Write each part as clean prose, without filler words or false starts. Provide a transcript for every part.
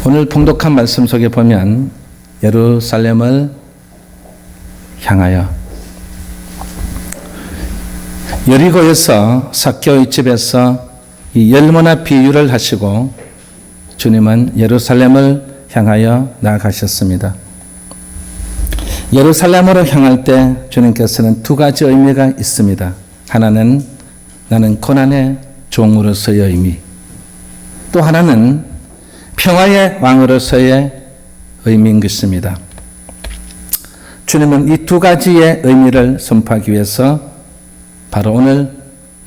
오늘 봉독한 말씀 속에 보면 예루살렘을 향하여 여리고에서 삭개오의 집에서 이 열무나 비유를 하시고 주님은 예루살렘을 향하여 나아가셨습니다. 예루살렘으로 향할 때 주님께서는 두 가지 의미가 있습니다. 하나는 나는 고난의 종으로서의 의미, 또 하나는 평화의 왕으로서의 의미인 것입니다. 주님은 이 두 가지의 의미를 선포하기 위해서 바로 오늘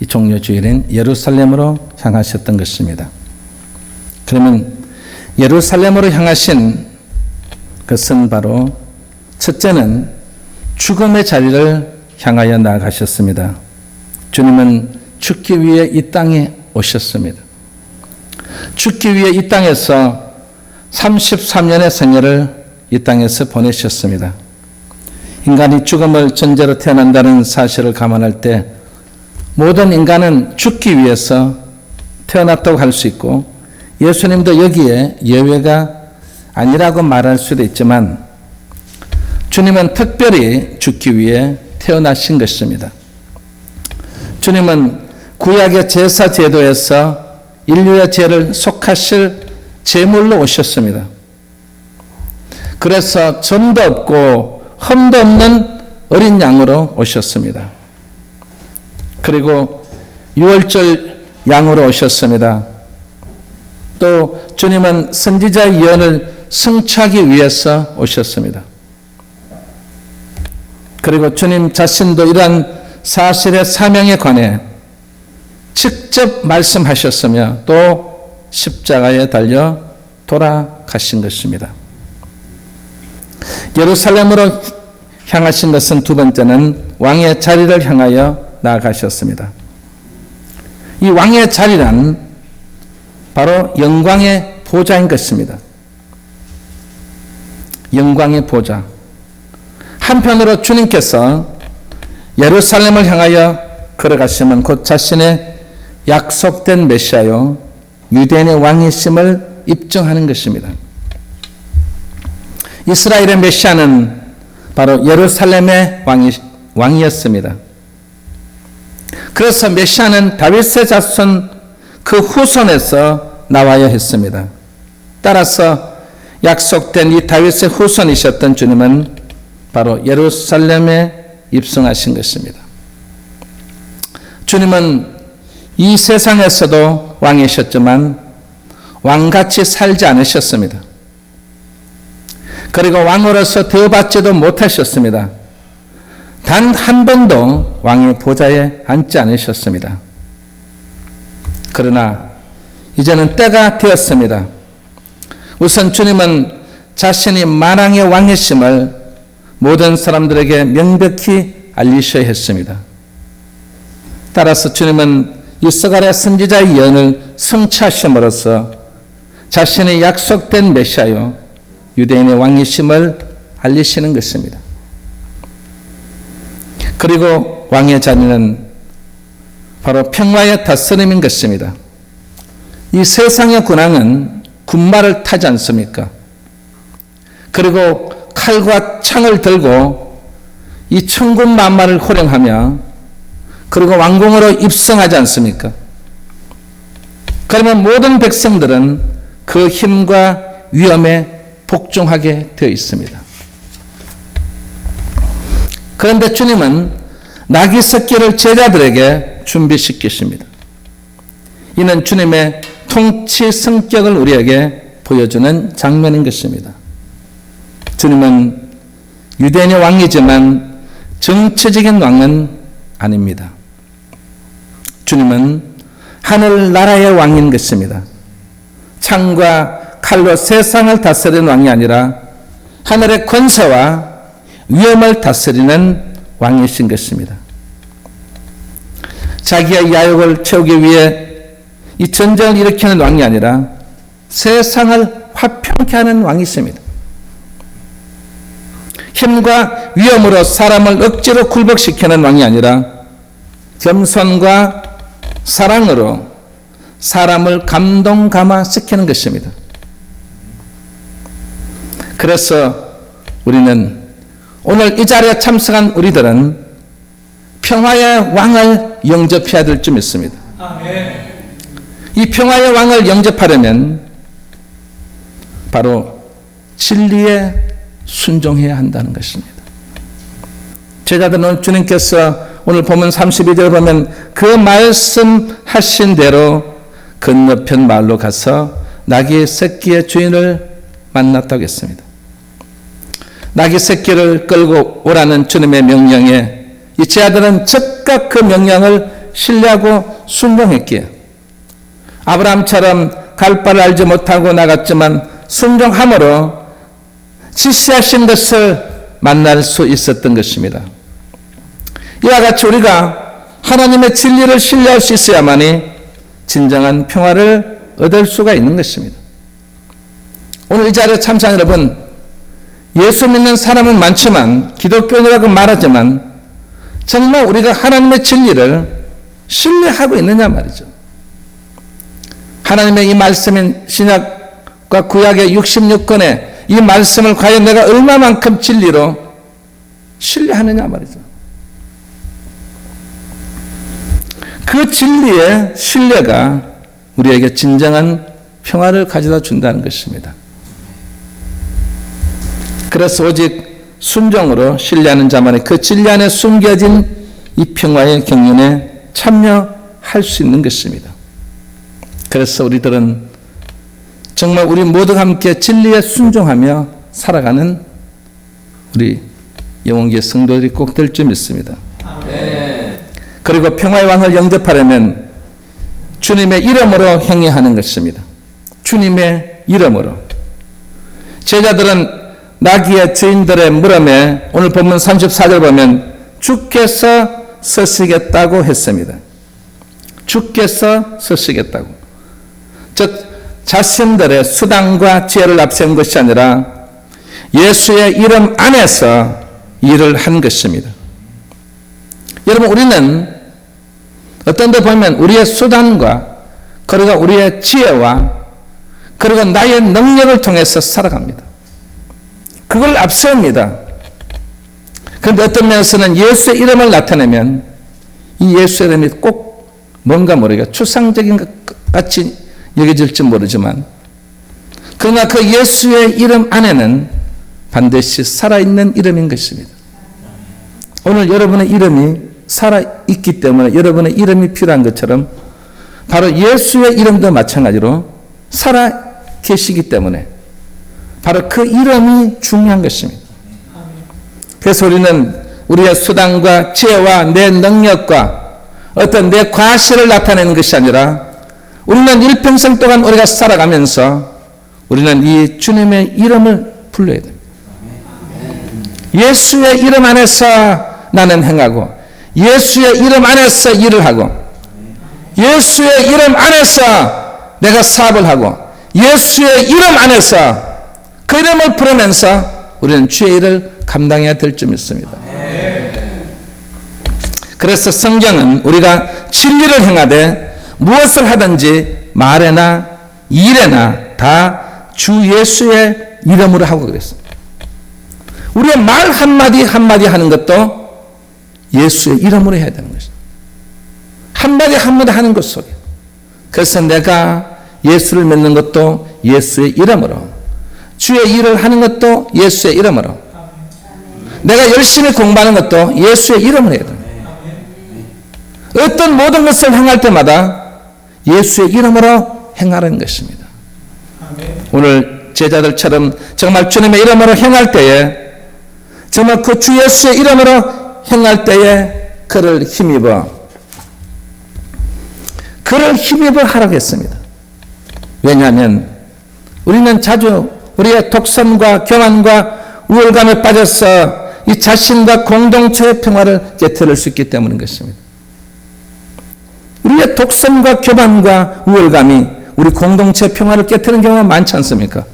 이 종료주일인 예루살렘으로 향하셨던 것입니다. 그러면 예루살렘으로 향하신 것은 바로 첫째는 죽음의 자리를 향하여 나아가셨습니다. 주님은 죽기 위해 이 땅에 오셨습니다. 죽기 위해 이 땅에서 33년의 생애를 이 땅에서 보내셨습니다. 인간이 죽음을 전제로 태어난다는 사실을 감안할 때 모든 인간은 죽기 위해서 태어났다고 할 수 있고 예수님도 여기에 예외가 아니라고 말할 수도 있지만 주님은 특별히 죽기 위해 태어나신 것입니다. 주님은 구약의 제사 제도에서 인류의 죄를 속하실 제물로 오셨습니다. 그래서 점도 없고 흠도 없는 어린 양으로 오셨습니다. 그리고 유월절 양으로 오셨습니다. 또 주님은 선지자의 예언을 성취하기 위해서 오셨습니다. 그리고 주님 자신도 이러한 사실의 사명에 관해 직접 말씀하셨으며 또 십자가에 달려 돌아가신 것입니다. 예루살렘으로 향하신 것은 두 번째는 왕의 자리를 향하여 나아가셨습니다. 이 왕의 자리란 바로 영광의 보좌인 것입니다. 영광의 보좌. 한편으로 주님께서 예루살렘을 향하여 걸어가시면 곧 자신의 약속된 메시아요 유대인의 왕이심을 입증하는 것입니다. 이스라엘의 메시아는 바로 예루살렘의 왕이었습니다. 그래서 메시아는 다윗의 자손 그 후손에서 나와야 했습니다. 따라서 약속된 이 다윗의 후손이셨던 주님은 바로 예루살렘에 입성하신 것입니다. 주님은 이 세상에서도 왕이셨지만 왕같이 살지 않으셨습니다. 그리고 왕으로서 대우받지도 못하셨습니다. 단 한 번도 왕의 보좌에 앉지 않으셨습니다. 그러나 이제는 때가 되었습니다. 우선 주님은 자신이 만왕의 왕이심을 모든 사람들에게 명백히 알리셔야 했습니다. 따라서 주님은 이스가랴 선지자의 예언을 성취하심으로써 자신의 약속된 메시아요 유대인의 왕이심을 알리시는 것입니다. 그리고 왕의 자리는 바로 평화의 다스림인 것입니다. 이 세상의 군왕은 군마를 타지 않습니까? 그리고 칼과 창을 들고 이 천군 만마를 호령하며 그리고 왕궁으로 입성하지 않습니까? 그러면 모든 백성들은 그 힘과 위엄에 복종하게 되어 있습니다. 그런데 주님은 나귀 새끼를 제자들에게 준비시키십니다. 이는 주님의 통치 성격을 우리에게 보여주는 장면인 것입니다. 주님은 유대인의 왕이지만 정치적인 왕은 아닙니다. 주님은 하늘나라의 왕인 것입니다. 창과 칼로 세상을 다스리는 왕이 아니라 하늘의 권세와 위엄을 다스리는 왕이신 것입니다. 자기의 야욕을 채우기 위해 이 전쟁을 일으키는 왕이 아니라 세상을 화평케 하는 왕이십니다. 힘과 위엄으로 사람을 억지로 굴복시키는 왕이 아니라 겸손과 사랑으로 사람을 감동 감화시키는 것입니다. 그래서 우리는 오늘 이 자리에 참석한 우리들은 평화의 왕을 영접해야 될 줄 믿습니다. 이 평화의 왕을 영접하려면 바로 진리에 순종해야 한다는 것입니다. 제자들은 주님께서 오늘 보면 32절 보면 그 말씀하신 대로 건너편 마을로 가서 나귀 새끼의 주인을 만났다고 했습니다. 나귀 새끼를 끌고 오라는 주님의 명령에 이 제자들은 즉각 그 명령을 신뢰하고 순종했기에 아브라함처럼 갈 바를 알지 못하고 나갔지만 순종함으로 지시하신 것을 만날 수 있었던 것입니다. 이와 같이 우리가 하나님의 진리를 신뢰할 수 있어야만이 진정한 평화를 얻을 수가 있는 것입니다. 오늘 이 자리에 참석한 여러분, 예수 믿는 사람은 많지만 기독교인이라고 말하지만 정말 우리가 하나님의 진리를 신뢰하고 있느냐 말이죠. 하나님의 이 말씀인 신약과 구약의 66권의 이 말씀을 과연 내가 얼마만큼 진리로 신뢰하느냐 말이죠. 그 진리의 신뢰가 우리에게 진정한 평화를 가져다 준다는 것입니다. 그래서 오직 순종으로 신뢰하는 자만이 그 진리 안에 숨겨진 이 평화의 경륜에 참여할 수 있는 것입니다. 그래서 우리들은 정말 우리 모두가 함께 진리에 순종하며 살아가는 우리 영원교회 성도들이 꼭 될 줄 믿습니다. 아멘. 그리고 평화의 왕을 영접하려면 주님의 이름으로 행위하는 것입니다. 주님의 이름으로. 제자들은 나귀의 주인들의 물음에 오늘 본문 34절 보면 주께서 서시겠다고 했습니다. 주께서 서시겠다고. 즉 자신들의 수단과 지혜를 앞세운 것이 아니라 예수의 이름 안에서 일을 한 것입니다. 여러분, 우리는 어떤 데 보면 우리의 수단과 그리고 우리의 지혜와 그리고 나의 능력을 통해서 살아갑니다. 그걸 앞세웁니다. 그런데 어떤 면에서는 예수의 이름을 나타내면 이 예수의 이름이 꼭 뭔가 모르게 추상적인 것 같이 여겨질지 모르지만 그러나 그 예수의 이름 안에는 반드시 살아있는 이름인 것입니다. 오늘 여러분의 이름이 살아있기 때문에 여러분의 이름이 필요한 것처럼 바로 예수의 이름도 마찬가지로 살아계시기 때문에 바로 그 이름이 중요한 것입니다. 그래서 우리는 우리의 수단과 지혜와 내 능력과 어떤 내 과실을 나타내는 것이 아니라 우리는 일평생 동안 우리가 살아가면서 우리는 이 주님의 이름을 불러야 됩니다. 예수의 이름 안에서 나는 행하고 예수의 이름 안에서 일을 하고 예수의 이름 안에서 내가 사업을 하고 예수의 이름 안에서 그 이름을 부르면서 우리는 주의 일을 감당해야 될 줄 믿습니다. 그래서 성경은 우리가 진리를 행하되 무엇을 하든지 말에나 일에나 다 주 예수의 이름으로 하고 그랬습니다. 우리의 말 한마디 한마디 하는 것도 예수의 이름으로 해야 되는 것입니다. 한마디 한마디 하는 것 속에. 그래서 내가 예수를 믿는 것도 예수의 이름으로, 주의 일을 하는 것도 예수의 이름으로, 내가 열심히 공부하는 것도 예수의 이름으로 해야 됩니다. 어떤 모든 것을 행할 때마다 예수의 이름으로 행하는 것입니다. 오늘 제자들처럼 정말 주님의 이름으로 행할 때에 정말 그 주 예수의 이름으로 행할 때에 그를 힘입어 하라고 했습니다. 왜냐하면 우리는 자주 우리의 독선과 교만과 우월감에 빠져서 이 자신과 공동체의 평화를 깨뜨릴 수 있기 때문인 것입니다. 우리의 독선과 교만과 우월감이 우리 공동체 평화를 깨뜨리는 경우가 많지 않습니까?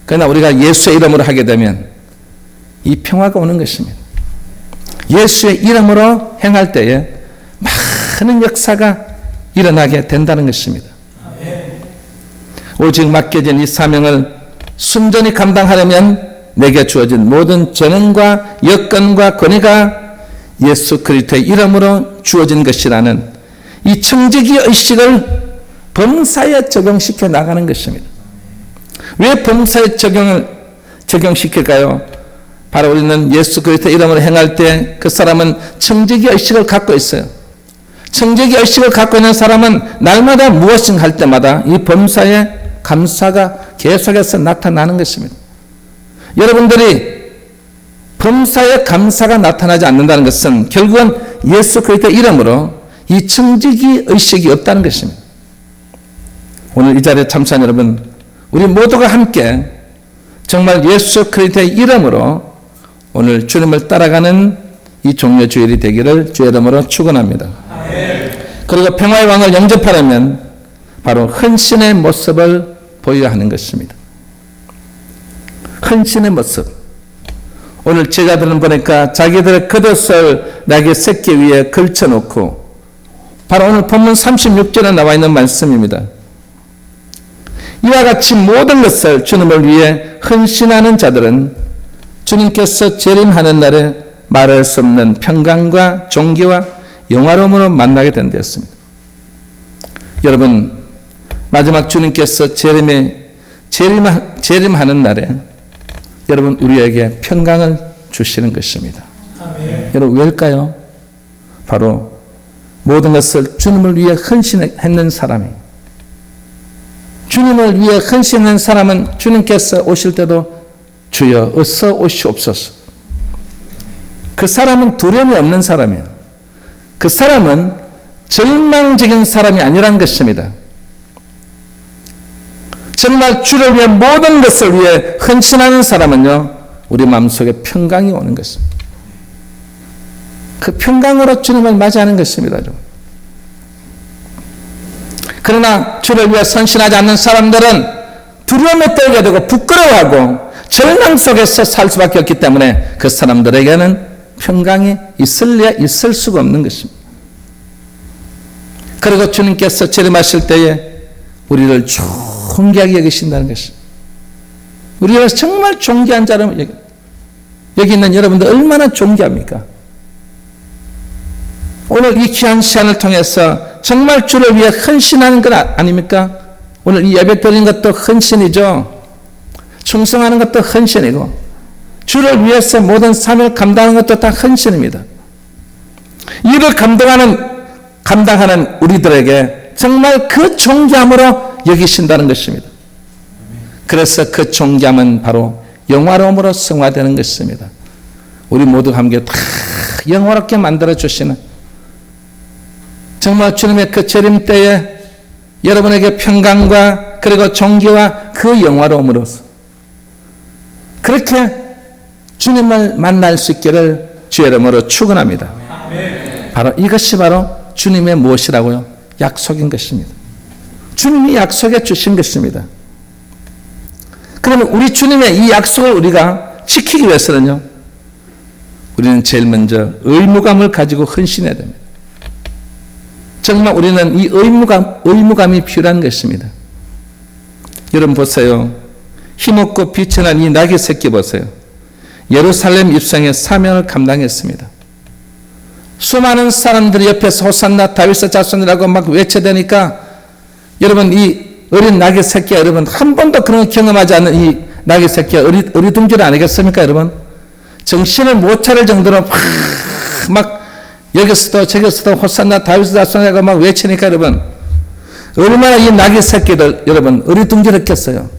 그러나 우리가 예수의 이름으로 하게 되면 이 평화가 오는 것입니다. 예수의 이름으로 행할 때에 많은 역사가 일어나게 된다는 것입니다. 오직 맡겨진 이 사명을 순전히 감당하려면 내게 주어진 모든 재능과 여건과 권위가 예수 그리스도의 이름으로 주어진 것이라는 이 청지기 의식을 범사에 적용시켜 나가는 것입니다. 왜 범사에 적용시킬까요? 바로 우리는 예수 그리스도의 이름으로 행할 때 그 사람은 청지기 의식을 갖고 있어요. 청지기 의식을 갖고 있는 사람은 날마다 무엇인가 할 때마다 이 범사에 감사가 계속해서 나타나는 것입니다. 여러분들이 범사에 감사가 나타나지 않는다는 것은 결국은 예수 그리스도의 이름으로 이 청지기 의식이 없다는 것입니다. 오늘 이 자리에 참석한 여러분, 우리 모두가 함께 정말 예수 그리스도의 이름으로 오늘 주님을 따라가는 이 종려 주일이 되기를 주의 이름으로 축원합니다. 그리고 평화의 왕을 영접하려면 바로 헌신의 모습을 보여야 하는 것입니다. 헌신의 모습. 오늘 제자들은 보니까 자기들의 겉옷을 나귀 새끼 위에 걸쳐놓고, 바로 오늘 본문 36절에 나와 있는 말씀입니다. 이와 같이 모든 것을 주님을 위해 헌신하는 자들은 주님께서 재림하는 날에 말할 수 없는 평강과 존귀와 영화로움으로 만나게 된다였습니다. 여러분, 마지막 주님께서 재림하는 날에 여러분 우리에게 평강을 주시는 것입니다. 아멘. 여러분 왜일까요? 바로 모든 것을 주님을 위해 헌신했는 사람이, 주님을 위해 헌신한 사람은 주님께서 오실 때도 주여 어서 오시옵소서. 그 사람은 두려움이 없는 사람이에요. 그 사람은 절망적인 사람이 아니라는 것입니다. 정말 주를 위해 모든 것을 위해 헌신하는 사람은요, 우리 마음속에 평강이 오는 것입니다. 그 평강으로 주님을 맞이하는 것입니다. 그러나 주를 위해 헌신하지 않는 사람들은 두려움에 떨게 되고 부끄러워하고 절망 속에서 살 수밖에 없기 때문에 그 사람들에게는 평강이 있을래야 있을 수가 없는 것입니다. 그리고 주님께서 재림하실 때에 우리를 존귀하게 여기신다는 것입니다. 우리가 정말 존귀한 자로 여기 있는 여러분들 얼마나 존귀합니까? 오늘 이 귀한 시간을 통해서 정말 주를 위해 헌신하는 것 아닙니까? 오늘 이 예배 드리는 것도 헌신이죠. 충성하는 것도 헌신이고, 주를 위해서 모든 삶을 감당하는 것도 다 헌신입니다. 이를 감당하는 우리들에게 정말 그 존귀함으로 여기신다는 것입니다. 그래서 그 존귀함은 바로 영화로움으로 승화되는 것입니다. 우리 모두 함께 다 영화롭게 만들어주시는, 정말 주님의 그 재림 때에 여러분에게 평강과 그리고 존귀와 그 영화로움으로서 그렇게 주님을 만날 수 있기를 주의 이름으로 축원합니다. 바로 이것이 바로 주님의 무엇이라고요? 약속인 것입니다. 주님이 약속해 주신 것입니다. 그러면 우리 주님의 이 약속을 우리가 지키기 위해서는요, 우리는 제일 먼저 의무감을 가지고 헌신해야 됩니다. 정말 우리는 이 의무감이 필요한 것입니다. 여러분 보세요. 힘없고 비천한 이 나귀 새끼 보세요. 예루살렘 입성의 사명을 감당했습니다. 수많은 사람들이 옆에서 호산나 다윗의 자손이라고 막 외쳐대니까 여러분 이 어린 나귀 새끼가 여러분 한 번도 그런 걸 경험하지 않는 이 나귀 새끼가 어리둥절 아니겠습니까 여러분? 정신을 못 차릴 정도로 막 여기서도 저기서도 호산나 다윗의 자손이라고 막 외치니까 여러분 얼마나 이 나귀 새끼들 여러분 어리둥절했겠어요.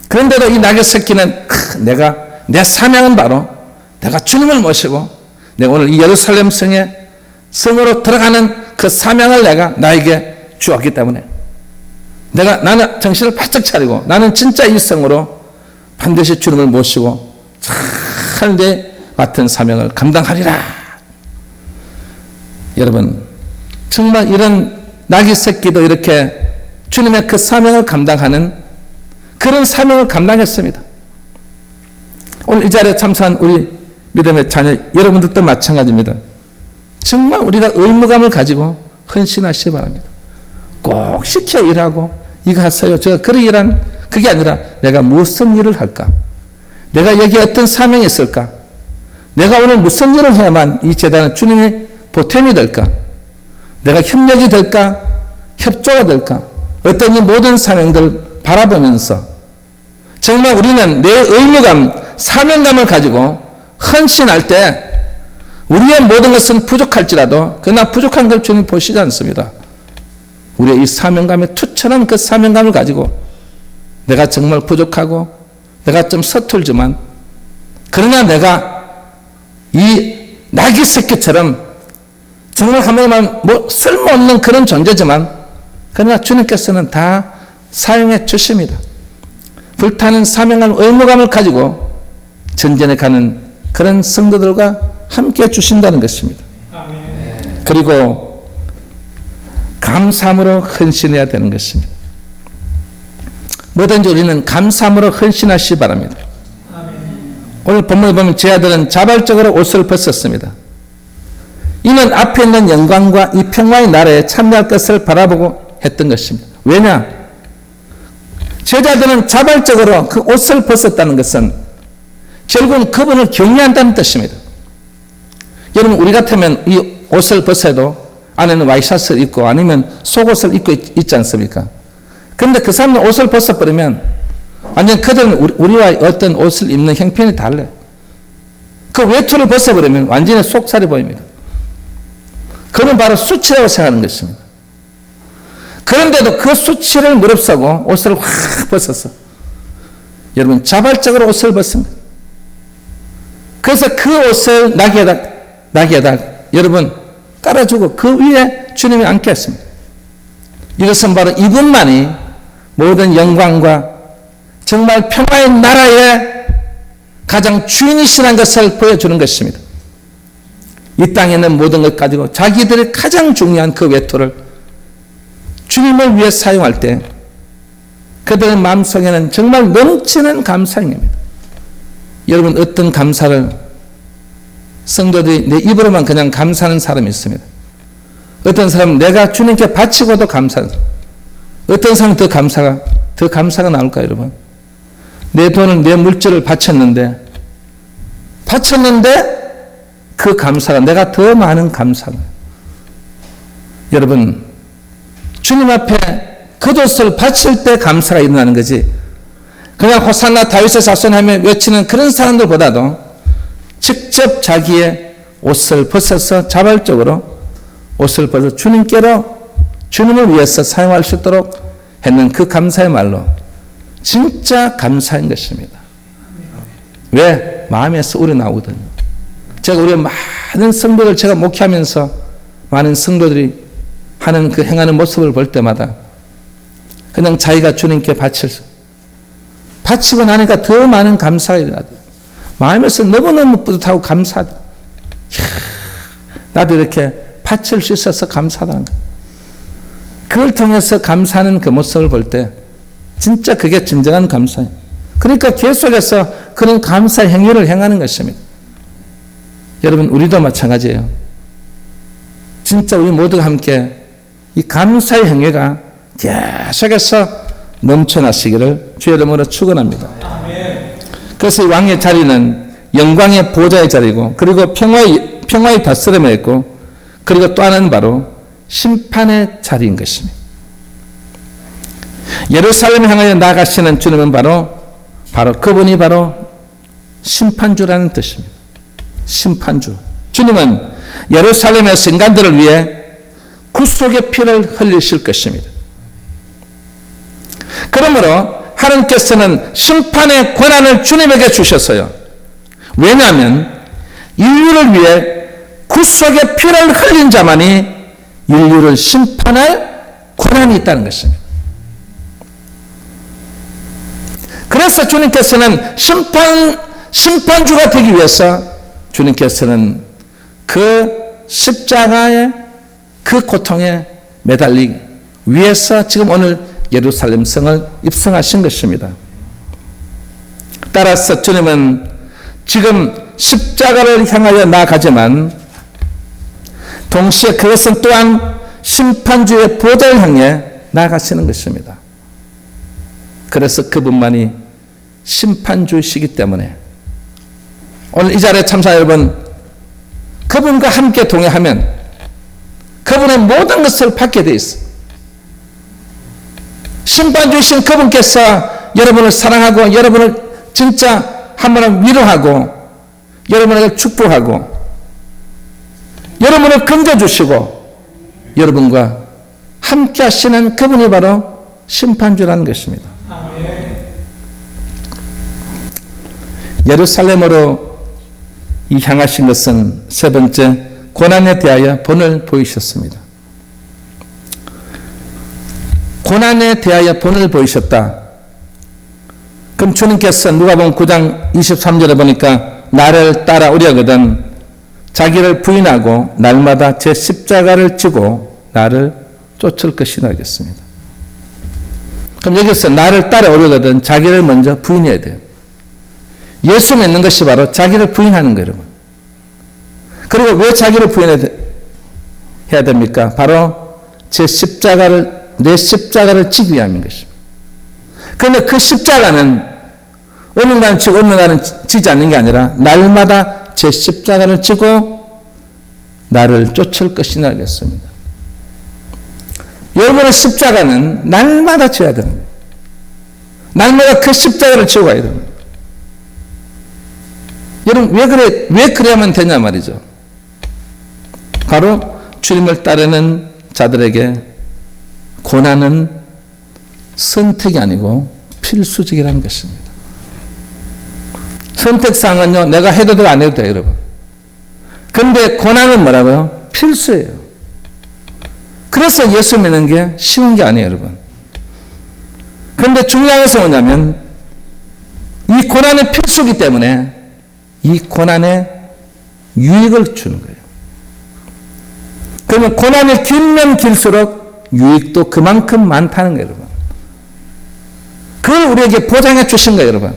그런데도 이 나귀 새끼는 내 사명은 바로 내가 주님을 모시고 내가 오늘 이 예루살렘 성으로 들어가는 그 사명을 내가 나에게 주었기 때문에 나는 정신을 바짝 차리고 나는 진짜 이 성으로 반드시 주님을 모시고 잘 내 맡은 사명을 감당하리라. 여러분 정말 이런 나귀 새끼도 이렇게 주님의 그 사명을 감당하는 그런 사명을 감당했습니다. 오늘 이 자리에 참석한 우리 믿음의 자녀 여러분들도 마찬가지입니다. 정말 우리가 의무감을 가지고 헌신하시기 바랍니다. 꼭 시켜 일하고 이거 하세요. 제가 그런 일한 그게 아니라 내가 무슨 일을 할까? 내가 여기에 어떤 사명이 있을까? 내가 오늘 무슨 일을 해야만 이 재단은 주님의 보탬이 될까? 내가 협력이 될까? 협조가 될까? 어떤 이 모든 사명들을 바라보면서 정말 우리는 내 의무감, 사명감을 가지고 헌신할 때 우리의 모든 것은 부족할지라도 그러나 부족한 걸 주님 보시지 않습니다. 우리의 이 사명감에 투철한 그 사명감을 가지고 내가 정말 부족하고 내가 좀 서툴지만 그러나 내가 이 나귀 새끼처럼 정말 한번만 뭐 쓸모없는 그런 존재지만 그러나 주님께서는 다 사용해 주십니다. 불타는 사명감, 의무감을 가지고 전쟁에 가는 그런 성도들과 함께 주신다는 것입니다. 아멘. 그리고 감사함으로 헌신해야 되는 것입니다. 뭐든지 우리는 감사함으로 헌신하시기 바랍니다. 아멘. 오늘 본문에 보면 제 아들은 자발적으로 옷을 벗었습니다. 이는 앞에 있는 영광과 이 평화의 나라에 참여할 것을 바라보고 했던 것입니다. 왜냐? 제자들은 자발적으로 그 옷을 벗었다는 것은 결국은 그분을 경외한다는 뜻입니다. 여러분 우리 같으면 이 옷을 벗어도 안에는 와이셔츠를 입고 아니면 속옷을 입고 있지 않습니까? 그런데 그 사람은 옷을 벗어버리면 완전 그들은 우리와 어떤 옷을 입는 형편이 달라요. 그 외투를 벗어버리면 완전히 속살이 보입니다. 그건 바로 수치라고 생각하는 것입니다. 그런데도 그 수치를 무릅쓰고 옷을 확 벗었어. 여러분 자발적으로 옷을 벗은 거예요. 그래서 그 옷을 나귀에다 여러분 깔아주고 그 위에 주님이 앉게 했습니다. 이것은 바로 이분만이 모든 영광과 정말 평화의 나라의 가장 주인이시라는 것을 보여주는 것입니다. 이 땅에 있는 모든 것 가지고 자기들의 가장 중요한 그 외투를 주님을 위해 사용할 때 그들의 마음속에는 정말 넘치는 감사입니다. 여러분 어떤 감사를 성도들이 내 입으로만 그냥 감사하는 사람이 있습니다. 어떤 사람은 내가 주님께 바치고도 감사하는 사람. 어떤 사람은 더 감사가 나올까요, 여러분? 내 돈을 내 물질을 바쳤는데 그 감사가 내가 더 많은 감사가. 여러분 주님 앞에 겉옷을 바칠 때 감사가 일어나는 거지 그냥 호산나 다윗의 자손 하며 외치는 그런 사람들보다도 직접 자기의 옷을 벗어서 자발적으로 옷을 벗어 주님께로 주님을 위해서 사용할 수 있도록 했는 그 감사의 말로 진짜 감사인 것입니다. 왜? 마음에서 우러나오거든요. 제가 우리 많은 성도들 제가 목회하면서 많은 성도들이 하는 그 행하는 모습을 볼 때마다 그냥 자기가 주님께 바치고 나니까 더 많은 감사가 일어나더라고요. 마음에서 너무너무 뿌듯하고 감사하다. 나도 이렇게 바칠 수 있어서 감사하다는 거예요. 그걸 통해서 감사하는 그 모습을 볼 때 진짜 그게 진정한 감사예요. 그러니까 계속해서 그런 감사 행위를 행하는 것입니다. 여러분 우리도 마찬가지예요. 진짜 우리 모두가 함께 이 감사의 행위가 계속해서 넘쳐나시기를 주의 이름으로 축원합니다. 그래서 이 왕의 자리는 영광의 보좌의 자리고 그리고 평화의 다스림에 있고 그리고 또 하나는 바로 심판의 자리인 것입니다. 예루살렘을 향하여 나아가시는 주님은 바로 그분이 바로 심판주라는 뜻입니다. 심판주. 주님은 예루살렘의 인간들을 위해 구속의 피를 흘리실 것입니다. 그러므로 하나님께서는 심판의 권한을 주님에게 주셨어요. 왜냐하면 인류를 위해 구속의 피를 흘린 자만이 인류를 심판할 권한이 있다는 것입니다. 그래서 주님께서는 심판주가 되기 위해서 주님께서는 그 십자가의 그 고통에 매달리기 위해서 지금 오늘 예루살렘 성을 입성하신 것입니다. 따라서 주님은 지금 십자가를 향하여 나아가지만 동시에 그것은 또한 심판주의 보좌를 향해 나아가시는 것입니다. 그래서 그분만이 심판주시기 때문에 오늘 이 자리에 참사 여러분, 그분과 함께 동행하면 그분의 모든 것을 받게 돼 있어. 심판주신 그분께서 여러분을 사랑하고 여러분을 진짜 한번은 위로하고 여러분에게 축복하고 여러분을 건져주시고 여러분과 함께 하시는 그분이 바로 심판주라는 것입니다. 예루살렘으로 이 향하신 것은 세 번째, 고난에 대하여 본을 보이셨습니다. 고난에 대하여 본을 보이셨다. 그럼 주님께서 누가복음 9장 23절에 보니까 나를 따라오려거든 자기를 부인하고 날마다 제 십자가를 지고 나를 쫓을 것이라 하겠습니다. 그럼 여기서 나를 따라오려거든 자기를 먼저 부인해야 돼요. 예수 믿는 것이 바로 자기를 부인하는 거예요. 그리고 왜 자기를 부인해야 됩니까? 바로 내 십자가를 지기 위함인 것입니다. 그런데 그 십자가는 어느 날은 지고 어느 날은 지지 않는 게 아니라 날마다 제 십자가를 지고 나를 쫓을 것이라 하겠습니다. 여러분의 십자가는 날마다 져야 됩니다. 날마다 그 십자가를 지고 가야 됩니다. 여러분 왜 그래야만 되냐 말이죠. 바로 주님을 따르는 자들에게 고난은 선택이 아니고 필수적이라는 것입니다. 선택사항은요, 내가 해도 되고 안 해도 돼요, 여러분. 그런데 고난은 뭐라고요? 필수예요. 그래서 예수 믿는 게 쉬운 게 아니에요, 여러분. 그런데 중요한 것은 뭐냐면 이 고난은 필수이기 때문에 이 고난에 유익을 주는 거예요. 그러면 고난이 길면 길수록 유익도 그만큼 많다는 거예요, 여러분. 그걸 우리에게 보장해 주신 거예요, 여러분.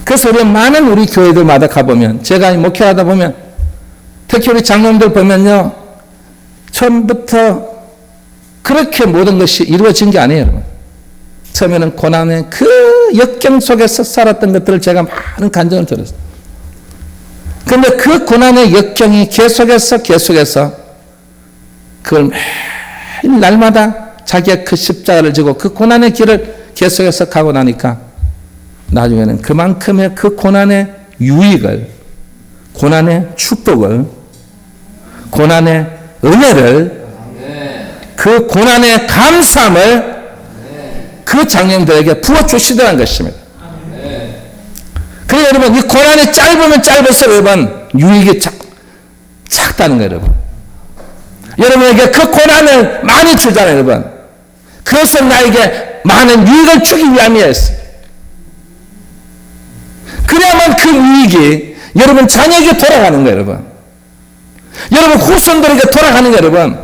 그래서 우리 많은 우리 교회들마다 가보면, 제가 목회하다 보면, 특히 우리 장로님들 보면요, 처음부터 그렇게 모든 것이 이루어진 게 아니에요, 여러분. 처음에는 고난의 그 역경 속에서 살았던 것들을 제가 많은 간증을 들었어요. 그런데 그 고난의 역경이 계속해서 그걸 매일 날마다 자기가 그 십자가를 지고 그 고난의 길을 계속해서 가고 나니까 나중에는 그만큼의 그 고난의 유익을, 고난의 축복을, 고난의 은혜를, 그 고난의 감사함을 그 장년들에게 부어주시더라는 것입니다. 그래서 여러분, 이 고난이 짧으면 짧을수록 여러분, 유익이 작다는 거예요, 여러분. 여러분에게 그 고난을 많이 주잖아요, 여러분. 그래서 나에게 많은 유익을 주기 위함이었어요. 그래야만 그 유익이 여러분 자녀에게 돌아가는 거예요, 여러분. 여러분 후손들에게 돌아가는 거예요, 여러분.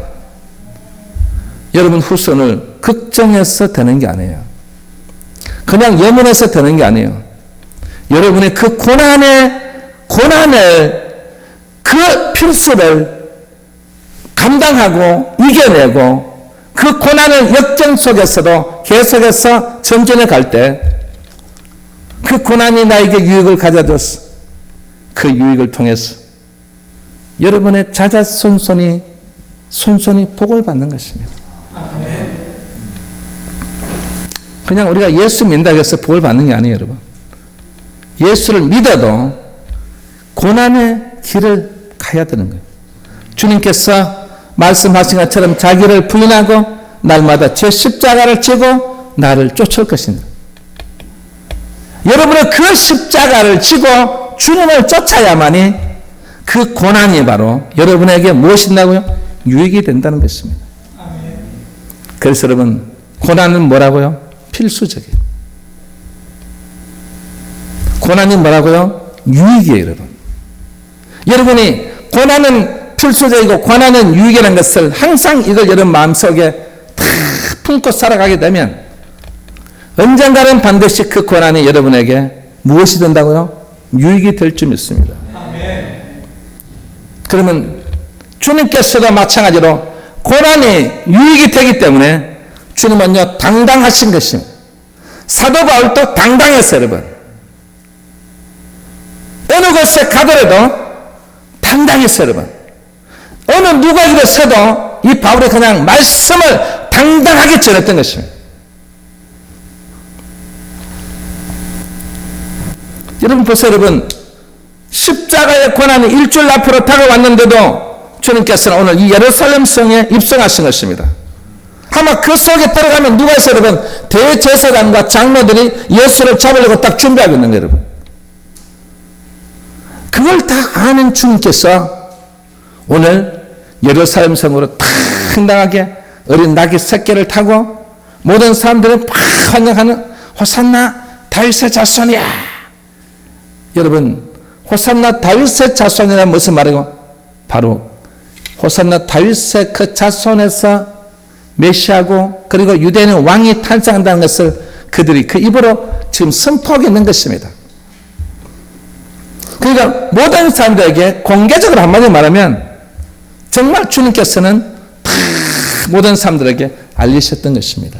여러분 후손을 걱정해서 되는 게 아니에요. 그냥 염원해서 되는 게 아니에요. 여러분의 그 고난을, 그 필수를 감당하고 이겨내고 그 고난의 역경 속에서도 계속해서 전진해 갈 때 그 고난이 나에게 유익을 가져줬어. 그 유익을 통해서 여러분의 자자손손이 손손이 복을 받는 것입니다. 그냥 우리가 예수 믿는다고 해서 복을 받는 게 아니에요, 여러분. 예수를 믿어도 고난의 길을 가야 되는 거예요. 주님께서 말씀하신 것처럼 자기를 부인하고 날마다 제 십자가를 지고 나를 쫓을 것입니다. 여러분은 그 십자가를 지고 주님을 쫓아야만이 그 고난이 바로 여러분에게 무엇인다고요? 유익이 된다는 것입니다. 그래서 여러분, 고난은 뭐라고요? 필수적이에요. 고난이 뭐라고요? 유익이에요, 여러분. 여러분이 고난은 필수적이고 고난은 유익이라는 것을 항상 이걸 여러분 마음속에 다 품고 살아가게 되면 언젠가는 반드시 그 고난이 여러분에게 무엇이 된다고요? 유익이 될 줄 믿습니다. 그러면 주님께서도 마찬가지로 고난이 유익이 되기 때문에 주님은요, 당당하신 것입니다. 사도 바울도 당당했어요, 여러분. 어느 곳에 가더라도 당당했어요, 여러분. 어느 누가 일어서도 이 바울이 그냥 말씀을 당당하게 전했던 것입니다. 여러분 보세요, 여러분. 십자가의 고난이 일주일 앞으로 다가왔는데도 주님께서는 오늘 이 예루살렘 성에 입성하신 것입니다. 아마 그 속에 들어가면 누가 있어요, 여러분? 대제사장과 장로들이 예수를 잡으려고 딱 준비하고 있는 거예요, 여러분. 그걸 다 아는 주님께서 오늘 예루살렘 성으로 당당하게 어린 낙이 새끼를 타고 모든 사람들은 막 환영하는 호산나 다윗의 자손이야. 여러분, 호산나 다윗의 자손이란 무슨 말이고? 바로 호산나 다윗의 그 자손에서 메시아고 그리고 유대인의 왕이 탄생한다는 것을 그들이 그 입으로 지금 선포하고 있는 것입니다. 그러니까 모든 사람들에게 공개적으로 한마디로 말하면 정말 주님께서는 다 모든 사람들에게 알리셨던 것입니다.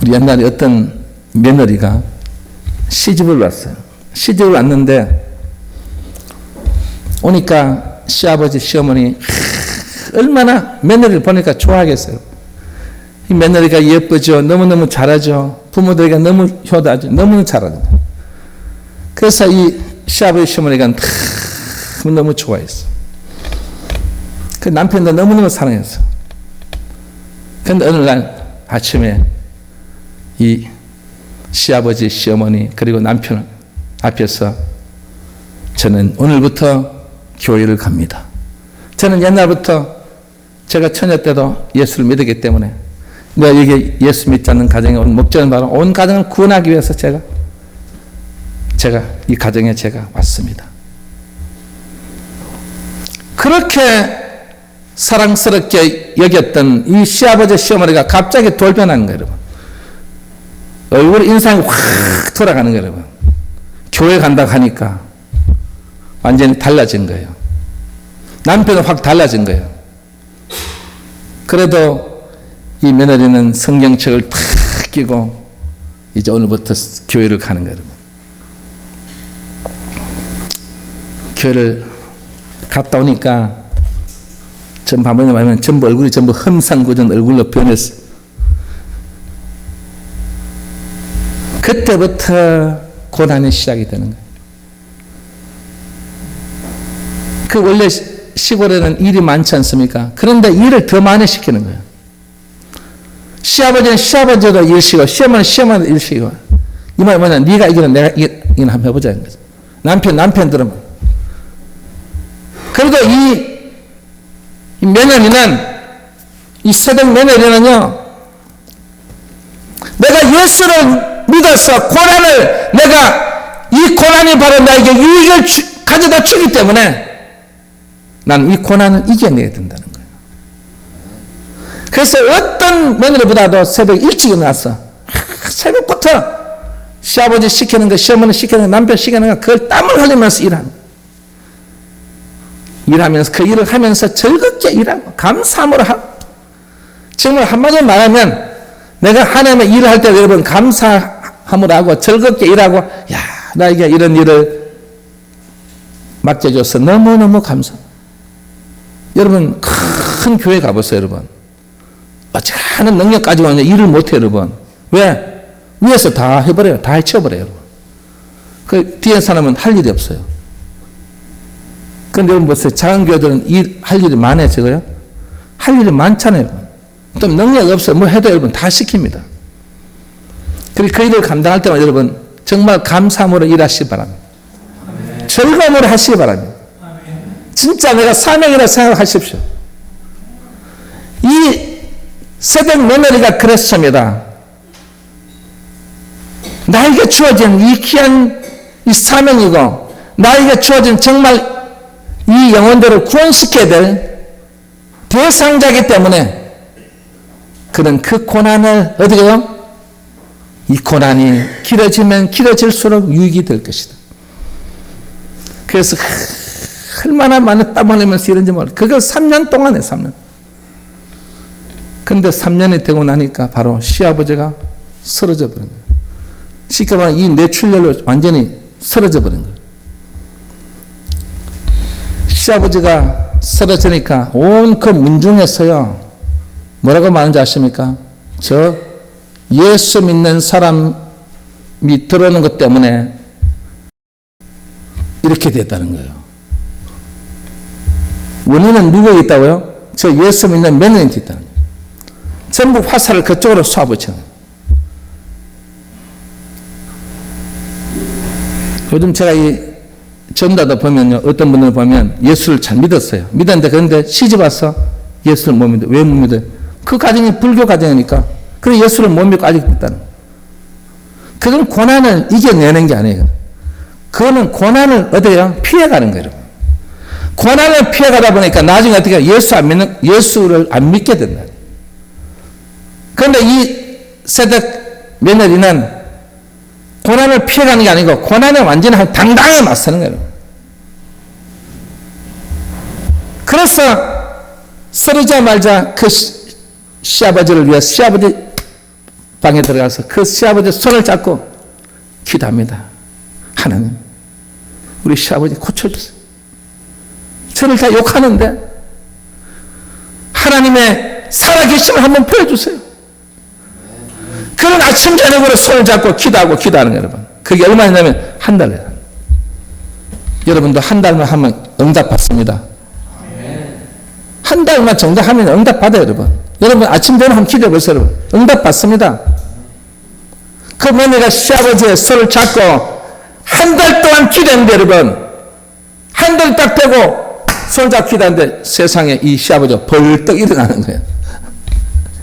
우리 옛날에 어떤 며느리가 시집을 왔어요. 시집을 왔는데 오니까 시아버지 시어머니 얼마나 며느리를 보니까 좋아하겠어요. 이 며느리가 예쁘죠. 너무너무 잘하죠. 부모들에게 너무 효도하죠. 너무 잘하죠. 그래서 이 시아버지 시어머니가 너무 좋아했어. 그 남편도 너무너무 사랑했어. 그런데 어느 날 아침에 이 시아버지 시어머니 그리고 남편 앞에서 저는 오늘부터 교회를 갑니다. 저는 옛날부터 제가 처녀 때도 예수를 믿었기 때문에 내가 여기 예수 믿지 않는 가정에 온 목적은 바로 온 가정을 구원하기 위해서 제가 이 가정에 제가 왔습니다. 그렇게 사랑스럽게 여겼던 이 시아버지 시어머니가 갑자기 돌변하는 거예요, 여러분. 얼굴 인상이 확 돌아가는 거예요, 여러분. 교회 간다고 하니까 완전히 달라진 거예요. 남편은 확 달라진 거예요. 그래도 이 며느리는 성경책을 탁 끼고 이제 오늘부터 교회를 가는 거예요, 여러분. 교회를 갔다 오니까 전부 한번 말하면 전부 얼굴이 전부 흠상궂은 얼굴로 변했어. 그때부터 고난이 시작이 되는 거예요. 그 원래 시골에는 일이 많지 않습니까? 그런데 일을 더 많이 시키는 거예요. 시아버지는 시아버지도 일 시키고 시어머니는 시어머니도 일 시키고 이 말이 뭐냐? 네가 이기는 내가 이기는 한번 해보자는 거죠. 남편들은 그래도 이 며느리는 이 새댁 며느리는요, 내가 예수를 믿어서 고난을 내가 이 고난이 바로 나에게 유익을 가져다 주기 때문에 나는 이 고난을 이겨내야 된다는 거예요. 그래서 어떤 며느리보다도 새벽 일찍 일어나서 새벽부터 시아버지 시키는 거, 시어머니 시키는 거, 남편 시키는 거 그걸 땀을 흘리면서 일하면서 그 일을 하면서 즐겁게 일하고 감사함으로 하고 정말 한마디로 말하면 내가 하나님의 일을 할 때 여러분 감사함으로 하고 즐겁게 일하고 야 나에게 이런 일을 맡겨줘서 너무너무 감사합니다. 여러분 큰 교회 가보세요. 여러분 어찌하는 능력 가지고 일을 못해요. 여러분 왜? 위에서 다 해버려요. 다 해쳐버려요. 여러분. 그 뒤에 사람은 할 일이 없어요. 그런데 여러분 보세요. 작은 교회들은 할 일이 많아져요. 할 일이 많잖아요. 또 능력이 없어요. 뭐 해도 여러분 다 시킵니다. 그리고 그 일을 감당할 때마다 여러분 정말 감사함으로 일하시기 바랍니다. 즐거움으로 하시기 바랍니다. 진짜 내가 사명이라 생각하십시오. 이 새댁 며느리가 그랬습니다. 나에게 주어진 이 귀한 이 사명이고 나에게 주어진 정말 이 영혼들을 구원시켜야 될 대상자이기 때문에 그는 그 고난을 어떻게 해요? 이 고난이 길어지면 길어질수록 유익이 될 것이다. 그래서 얼마나 많은 땀 흘리면서 이런지 몰라. 그걸 3년 동안 해, 3년. 근데 3년이 되고 나니까 바로 시아버지가 쓰러져 버린 거예요. 쉽게 말하면 이 뇌출혈로 완전히 쓰러져 버린 거예요. 시아버지가 쓰러지니까 온 그 문중에서요, 뭐라고 말하는지 아십니까? 저 예수 믿는 사람이 들어오는 것 때문에 이렇게 됐다는 거예요. 원인은 누구에 있다고요? 저 예수 믿는 며느리한테 있다는 거예요. 전부 화살을 그쪽으로 쏴붙여요. 요즘 제가 이 전도하다 보면요, 어떤 분들 보면 예수를 잘 믿었어요. 믿었는데 그런데 시집 와서 예수를 못 믿어요. 왜 못 믿어요? 그 가정이 불교 가정이니까. 그래서 예수를 못 믿고 아직 있다는 거예요. 그건 고난을 이겨내는 게 아니에요. 그거는 고난을 어때요? 피해가는 거예요. 고난을 피해가다 보니까 나중에 어떻게 예수를 안 믿게 된다. 그런데 이 세덱 며느리는 고난을 피해가는 게 아니고 고난에 완전히 당당하게 맞서는 거예요. 그래서 쓰러지자마자 그 시아버지를 위해 시아버지 방에 들어가서 그 시아버지 손을 잡고 기도합니다. 하나님, 우리 시아버지 고쳐주세요. 저를 다 욕하는데 하나님의 살아계심을 한번 보여주세요. 그런 아침 저녁으로 손을 잡고 기도하는 거예요, 여러분. 그게 얼마냐면 한 달이에요. 여러분도 한 달만 하면 응답받습니다. 한 달만 정도 하면 응답받아요, 여러분. 여러분 아침 저녁 한번 기도해 보세요, 여러분. 응답받습니다. 그 며느리가 시아버지의 손을 잡고 한 달 동안 기도했는데, 여러분, 한 달 딱 되고 손을 잡고 기도하는데 세상에 이 시아버지가 벌떡 일어나는 거예요.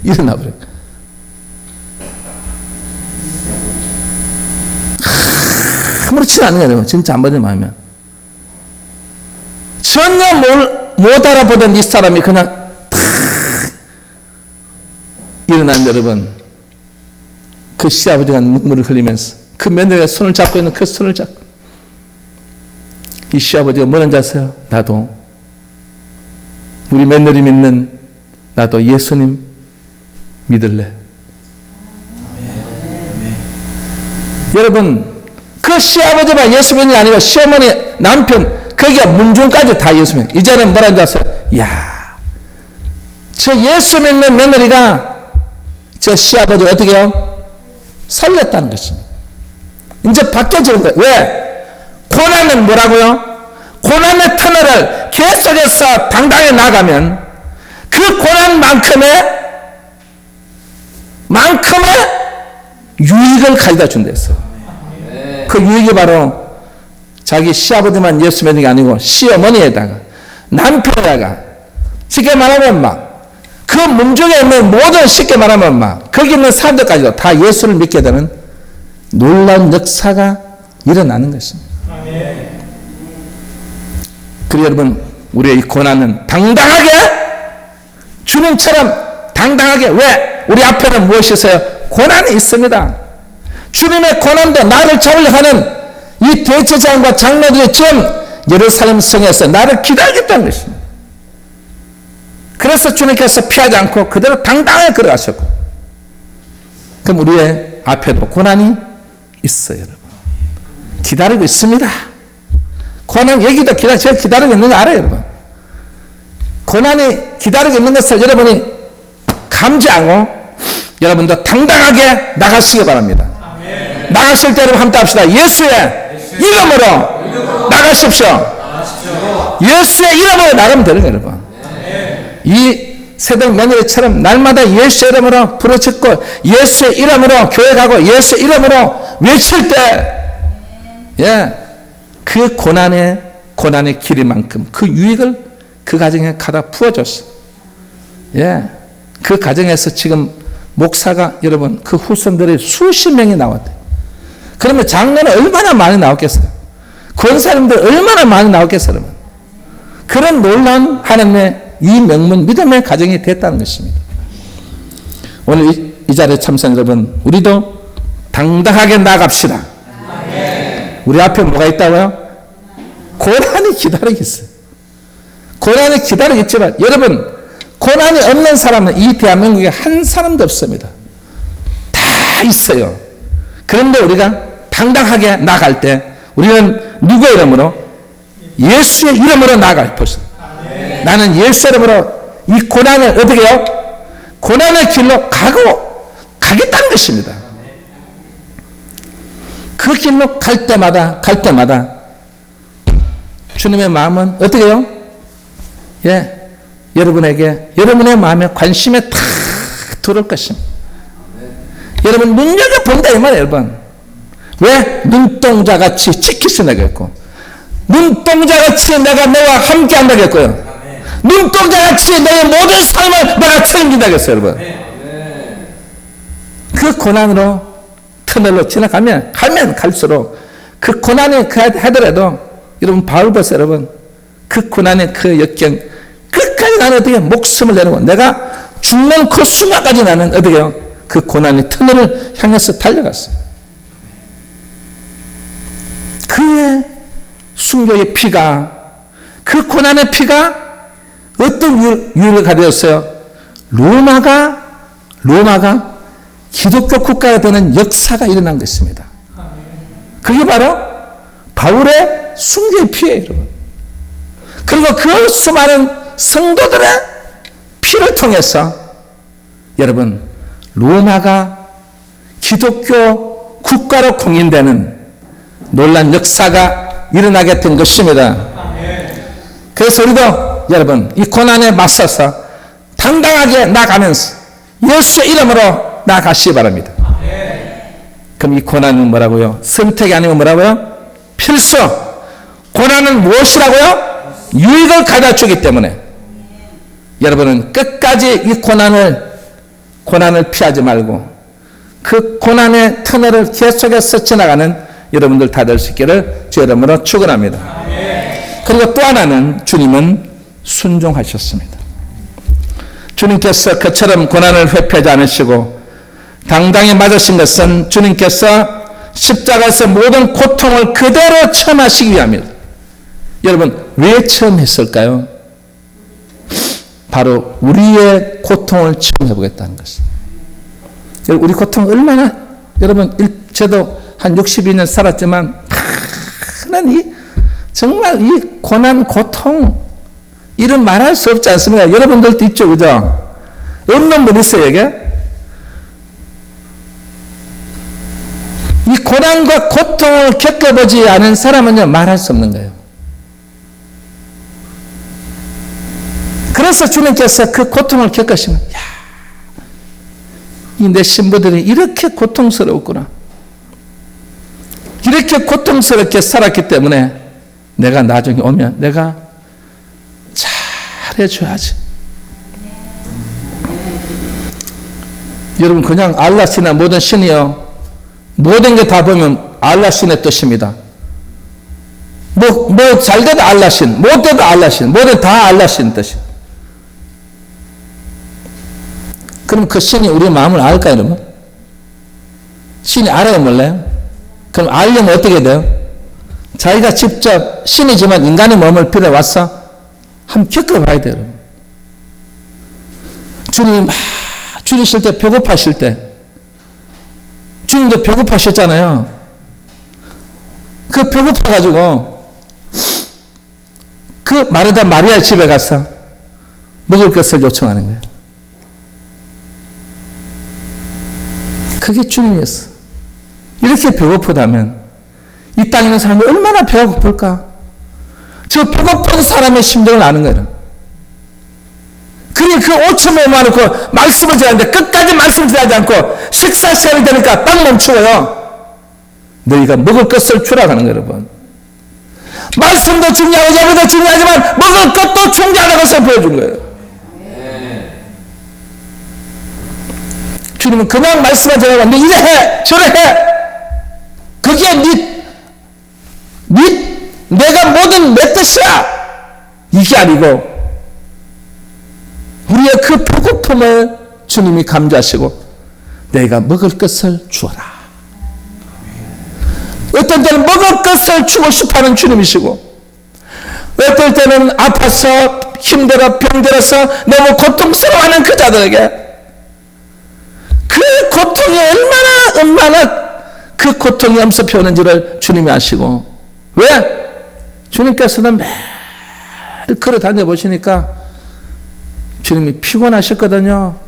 일어나버려요. 아무렇지 않은 거예요. 진짜 안 받을 마음이면. 전혀 못 알아보던 이 사람이 그냥 탁 일어난 여러분. 그 시아버지가 눈물을 흘리면서 그 며느리가 손을 잡고 있는 그 손을 잡고 이 시아버지가 뭐라는지 아세요? 나도 우리 며느리 믿는 나도 예수님 믿을래. 여러분, 그 시아버지가 예수 믿는 게 아니고 시어머니 남편 거기가 문중까지 다 예수 믿는. 이제는 뭐라는 줄 아세요? 이야, 저 예수 믿는 며느리가 저 시아버지 어떻게 해요? 살렸다는 것입니다. 이제 바뀌어지는 거예요. 왜? 고난은 뭐라고요? 고난의 터널을 계속해서 당당히 나가면 그 고난만큼의 유익을 가져다 준댔어. 그 유익이 바로 자기 시아버지만 예수 믿는 게 아니고 시어머니에다가 남편에다가 쉽게 말하면 막 그 문중에 있는 모든 쉽게 말하면 막 거기 있는 사람들까지도 다 예수를 믿게 되는 놀라운 역사가 일어나는 것입니다. 그리고 여러분, 우리의 이 고난은 당당하게 주님처럼 당당하게, 왜? 우리 앞에는 무엇이 있어요? 고난이 있습니다. 주님의 고난도 나를 잡으려고 하는 이 대제사장과 장로들이 지금 예루살렘 성에서 나를 기다리겠다는 것입니다. 그래서 주님께서 피하지 않고 그대로 당당하게 걸어가셨고, 그럼 우리의 앞에도 고난이 있어요, 여러분. 기다리고 있습니다. 고난 얘기도 제가 기다리고 있는 거 알아요, 여러분. 고난이 기다리고 있는 것을 여러분이 감지하고 여러분도 당당하게 나가시기 바랍니다. 아멘. 나가실 때 여러분 함께 합시다. 예수의 이름으로 나가십시오. 예수의 이름으로 나가면 되는 거예요, 여러분. 이 세대 며느리처럼 날마다 예수의 이름으로 부르짖고 예수의 이름으로 교회 가고 예수의 이름으로 외칠 때, 예, 그 고난의 길이만큼 그 유익을 그 가정에 가다 부어줬어. 예, 그 가정에서 지금 목사가 여러분 그 후손들이 수십 명이 나왔대요. 그러면 장로는 얼마나 많이 나왔겠어요? 권사님들 얼마나 많이 나왔겠어요? 여러분. 그런 놀라운 하나님의 이 명문 믿음의 가정이 됐다는 것입니다. 오늘 이 자리에 참석 여러분, 우리도 당당하게 나갑시다. 우리 앞에 뭐가 있다고요? 고난이 기다리고 있어요. 고난이 기다리고 있지만 여러분, 고난이 없는 사람은 이 대한민국에 한 사람도 없습니다. 다 있어요. 그런데 우리가 당당하게 나갈 때 우리는 누구의 이름으로? 예수의 이름으로 나아갈 것이다. 나는 예수 이름으로 이 고난을 어떻게 해요? 고난의 길로 가겠다는 것입니다. 그 길로 갈 때마다 주님의 마음은 어떻게 해요? 예, 여러분의 마음에 관심에 탁 들어올 것입니다. 여러분 눈여겨본다 이 말이에요. 여러분 왜? 눈동자같이 지키시나겠고 눈동자같이 내가 너와 함께 한다겠고요. 눈동자같이 너의 모든 삶을 내가 책임진다겠어요. 여러분 그 고난으로 터널로 지나가면 갈수록 그 고난이 하더라도 여러분 바울 보세요. 여러분 그 고난의 그 역경 끝까지 나는 어떻게 목숨을 내놓고 내가 죽는 그 순간까지 나는 어떻게 해요? 그 고난의 터널을 향해서 달려갔어요. 그의 순교의 피가 그 고난의 피가 어떤 유를 가졌어요? 로마가 기독교 국가가 되는 역사가 일어난 것입니다. 그게 바로 바울의 순교의 피예요. 여러분. 그리고 그 수많은 성도들의 피를 통해서 여러분 로마가 기독교 국가로 공인되는 놀란 역사가 일어나게 된 것입니다. 그래서 우리도 여러분 이 고난에 맞서서 당당하게 나가면서 예수의 이름으로 나가시기 바랍니다. 그럼 이 고난은 뭐라고요? 선택이 아니면 뭐라고요? 필수. 고난은 무엇이라고요? 유익을 가져주기 때문에 여러분은 끝까지 이 고난을 피하지 말고 그 고난의 터널을 계속해서 지나가는 여러분들 다 될 수 있기를 주 이름으로 축원합니다. 그리고 또 하나는 주님은 순종하셨습니다. 주님께서 그처럼 고난을 회피하지 않으시고 당당히 맞으신 것은 주님께서 십자가에서 모든 고통을 그대로 체험하시기 위함입니다. 여러분 왜 체험했을까요? 바로 우리의 고통을 체험해보겠다는 것입니다. 우리 고통 얼마나 여러분 저도 한 62년 살았지만 정말 이 고난 고통 이런 말할 수 없지 않습니까? 여러분들도 있죠, 그죠? 없는 분 있어요, 이게? 이 고난과 고통을 겪어보지 않은 사람은요 말할 수 없는 거예요. 그래서 주님께서 그 고통을 겪으시면 이 내 신부들이 이렇게 고통스러웠구나. 이렇게 고통스럽게 살았기 때문에 내가 나중에 오면 내가 잘해줘야지. 여러분 그냥 알라신이나 모든 신이요 모든 게 다 보면 알라신의 뜻입니다. 뭐 잘돼도 알라신, 못돼도 알라신, 뭐든 다 알라신 뜻이에요. 그럼 그 신이 우리 마음을 알까요, 여러분? 신이 알아요, 몰라요? 그럼 알려면 어떻게 돼요? 자기가 직접 신이지만 인간의 몸을 빌어와서 한번 겪어봐야 돼요, 여러분. 주님 줄이실 때, 배고파실 때, 주님도 배고파셨잖아요. 그 배고파가지고 그 마르다 마리아 집에 가서 먹을 것을 요청하는 거예요. 그게 주님이었어. 이렇게 배고프다면 이 땅에 있는 사람이 얼마나 배고플까? 저 배고픈 사람의 심정을 아는 거예요. 그러니 그 5천명이 많고 말씀을 드렸는데 끝까지 말씀을 드리지 않고 식사 시간이 되니까 딱 멈추어요. 너희가 먹을 것을 주라고 하는 거예요, 여러분. 말씀도 중요하고 예배도 중요하지만 먹을 것도 중요하다는 것을 보여준 거예요. 주님은 그냥 말씀을 드리고 너 이래 해 저래 해 그게 내가 모든 내 뜻이야 이게 아니고 우리의 그 배고픔을 주님이 감지하시고 내가 먹을 것을 주어라. 어떤 때는 먹을 것을 주고 싶어하는 주님이시고 어떨 때는 아파서 힘들어 병들어서 너무 고통스러워하는 그 자들에게 그 고통이 얼마나 그 고통이 엄습해 오는지를 주님이 아시고, 왜? 주님께서는 매일 걸어 다녀 보시니까 주님이 피곤하셨거든요.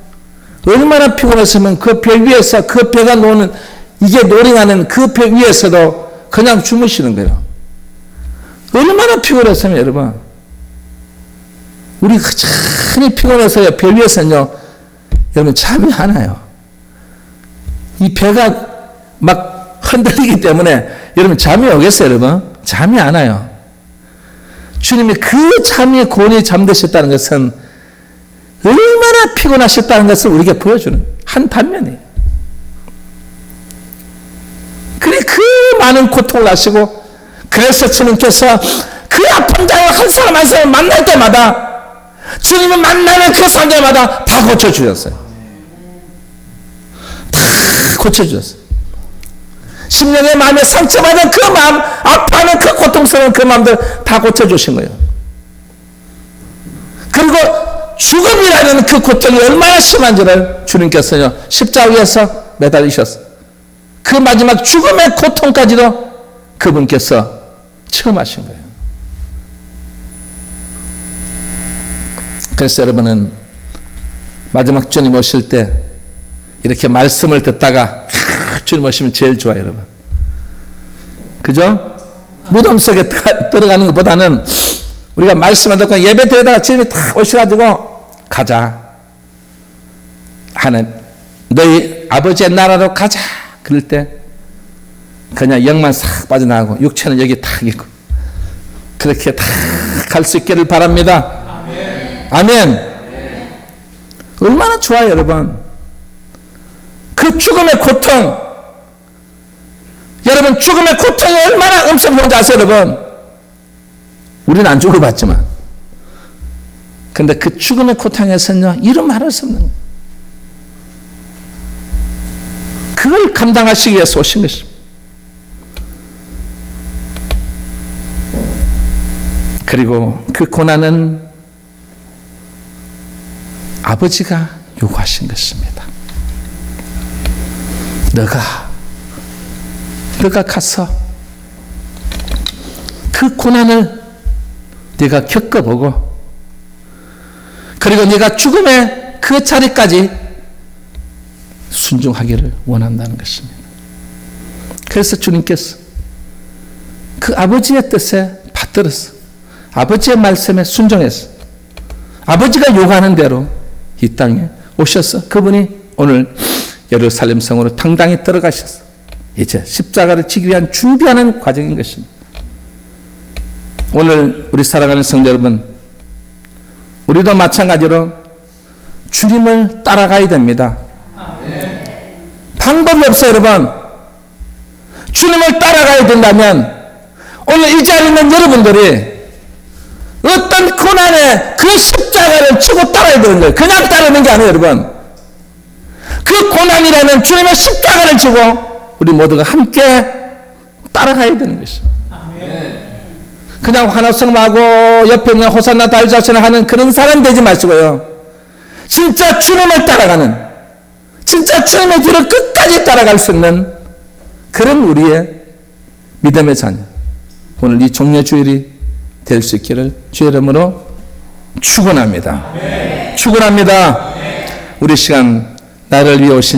얼마나 피곤했으면 그 배 위에서, 그 배가 노는, 이게 노링하는 그 배 위에서도 그냥 주무시는 거예요. 얼마나 피곤했으면 여러분, 우리 흔히 피곤해서요, 배 위에서는요, 여러분 잠이 안 와요. 이 배가 막 흔들리기 때문에 여러분 잠이 오겠어요, 여러분? 잠이 안 와요. 주님이 그 잠이 곤히 잠드셨다는 것은 얼마나 피곤하셨다는 것을 우리에게 보여주는 한 단면이에요. 그래, 그 많은 고통을 하시고, 그래서 주님께서 그 아픈 자와 한 사람 한 사람 만날 때마다, 주님을 만나는 그 사람들마다 다 고쳐주셨어요. 다 고쳐주셨어요. 심령의 마음에 상처받은 그 마음, 아파하는 그 고통스러운 그 마음들 다 고쳐주신 거예요. 그리고 죽음이라는 그 고통이 얼마나 심한지를 주님께서요, 십자가 위에서 매달리셨어요. 그 마지막 죽음의 고통까지도 그분께서 체험하신 거예요. 그래서 여러분은 마지막 주님 오실 때 이렇게 말씀을 듣다가 주님 오시면 제일 좋아요, 여러분. 그죠? 무덤 속에 들어가는 것보다는 우리가 말씀을 듣고 예배 드리다가 주님이 탁 오셔가지고 가자. 하는 너희 아버지의 나라로 가자. 그럴 때 그냥 영만 싹 빠져나가고 육체는 여기 탁 있고 그렇게 탁 갈 수 있기를 바랍니다. 아멘. 아멘. 얼마나 좋아요, 여러분. 그 죽음의 고통, 여러분 죽음의 고통이 얼마나 엄청난지 아세요, 여러분? 우리는 안 죽어봤지만, 근데 그 죽음의 고통에서는요, 이름 말할 수 없는 거예요. 그걸 감당하시기 위해서 오신 것입니다. 그리고 그 고난은 아버지가 요구하신 것입니다. 너가 가서 그 고난을 네가 겪어보고, 그리고 네가 죽음의 그 자리까지 순종하기를 원한다는 것입니다. 그래서 주님께서 그 아버지의 뜻에 받들었어. 아버지의 말씀에 순종했어. 아버지가 요구하는 대로 이 땅에 오셔서 그분이 오늘 예루살렘 성으로 당당히 들어가셨어. 이제 십자가를 지기 위한 준비하는 과정인 것입니다. 오늘 우리 사랑하는 성도 여러분, 우리도 마찬가지로 주님을 따라가야 됩니다. 방법이 없어요, 여러분. 주님을 따라가야 된다면 오늘 이 자리에 있는 여러분들이 어떤 고난에 그 십자가를 치고 따라야 되는 거예요. 그냥 따르는 게 아니에요, 여러분. 그 고난이라는 주님의 십자가를 지고 우리 모두가 함께 따라가야 되는 것이죠. 그냥 환호성하고 옆에 있는 호산나 다윗자손을 하는 그런 사람 되지 마시고요. 진짜 주님을 따라가는, 진짜 주님의 뒤를 끝까지 따라갈 수 있는 그런 우리의 믿음의 자녀, 오늘 이 종려주일이 될 수 있기를 주의 이름으로 축원합니다. 축원합니다. 우리 시간 나를 위해 오신